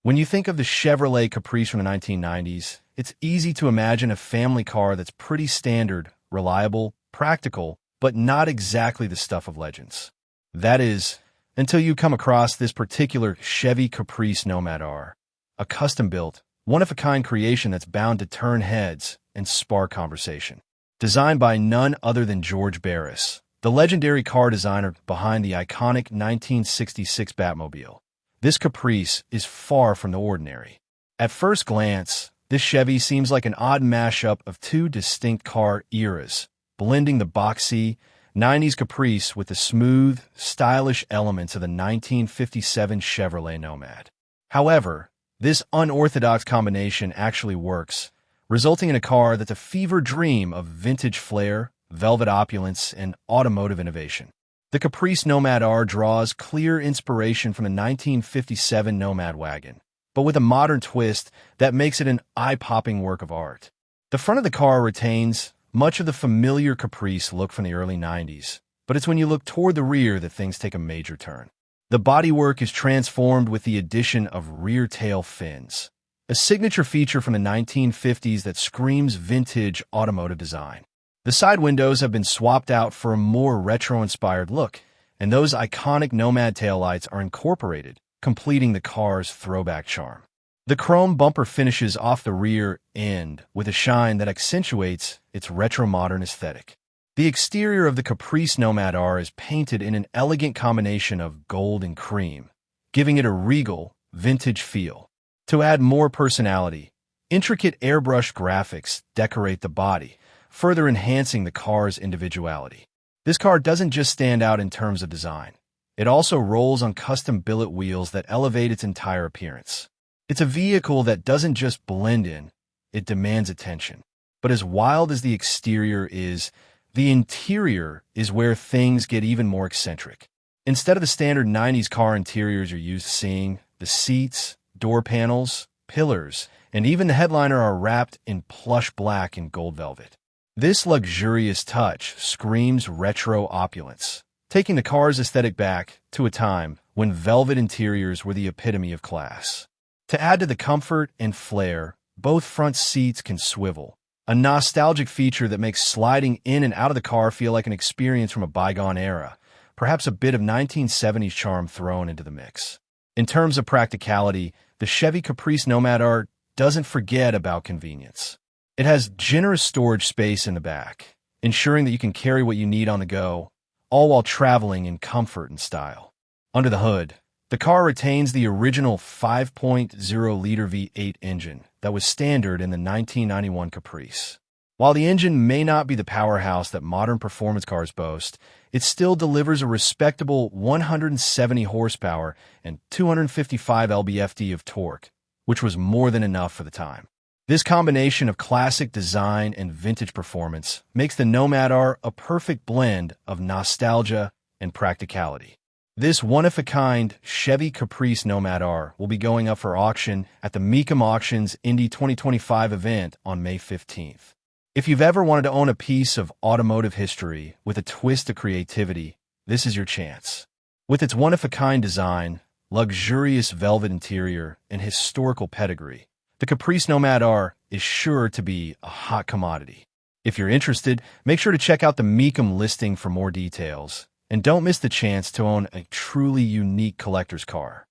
When you think of the Chevrolet Caprice from the 1990s, it's easy to imagine a family car that's pretty standard, reliable, practical, but not exactly the stuff of legends. That is, until you come across this particular Chevy Caprice Nomad'r, a custom-built, one-of-a-kind creation that's bound to turn heads and spark conversation. Designed by none other than George Barris, the legendary car designer behind the iconic 1966 Batmobile, this Caprice is far from the ordinary. At first glance, this Chevy seems like an odd mashup of two distinct car eras, blending the boxy 90s Caprice with the smooth, stylish elements of the 1957 Chevrolet Nomad. However, this unorthodox combination actually works, resulting in a car that's a fever dream of vintage flair, velvet opulence, and automotive innovation. The Caprice Nomad'r draws clear inspiration from the 1957 Nomad wagon, but with a modern twist that makes it an eye-popping work of art. The front of the car retains much of the familiar Caprice look from the early 90s, but it's when you look toward the rear that things take a major turn. The bodywork is transformed with the addition of rear tail fins, a signature feature from the 1950s that screams vintage automotive design. The side windows have been swapped out for a more retro-inspired look, and those iconic Nomad taillights are incorporated, completing the car's throwback charm. The chrome bumper finishes off the rear end with a shine that accentuates its retro-modern aesthetic. The exterior of the Caprice Nomad'r is painted in an elegant combination of gold and cream, giving it a regal, vintage feel. To add more personality, intricate airbrush graphics decorate the body, further enhancing the car's individuality. This car doesn't just stand out in terms of design. It also rolls on custom billet wheels that elevate its entire appearance. It's a vehicle that doesn't just blend in, it demands attention. But as wild as the exterior is, the interior is where things get even more eccentric. Instead of the standard 90s car interiors you're used to seeing, the seats, door panels, pillars, and even the headliner are wrapped in plush black and gold velvet. This luxurious touch screams retro opulence, taking the car's aesthetic back to a time when velvet interiors were the epitome of class. To add to the comfort and flair, both front seats can swivel, a nostalgic feature that makes sliding in and out of the car feel like an experience from a bygone era, perhaps a bit of 1970s charm thrown into the mix. In terms of practicality, the Chevy Caprice Nomad'r doesn't forget about convenience. It has generous storage space in the back, ensuring that you can carry what you need on the go, all while traveling in comfort and style. Under the hood, the car retains the original 5.0-liter V8 engine that was standard in the 1991 Caprice. While the engine may not be the powerhouse that modern performance cars boast, it still delivers a respectable 170 horsepower and 255 lb-ft of torque, which was more than enough for the time. This combination of classic design and vintage performance makes the Nomad'r a perfect blend of nostalgia and practicality. This one-of-a-kind Chevy Caprice Nomad'r will be going up for auction at the Mecum Auctions Indy 2025 event on May 15th. If you've ever wanted to own a piece of automotive history with a twist of creativity, this is your chance. With its one-of-a-kind design, luxurious velvet interior, and historical pedigree, the Caprice Nomad'r is sure to be a hot commodity. If you're interested, make sure to check out the Mecum listing for more details, and don't miss the chance to own a truly unique collector's car.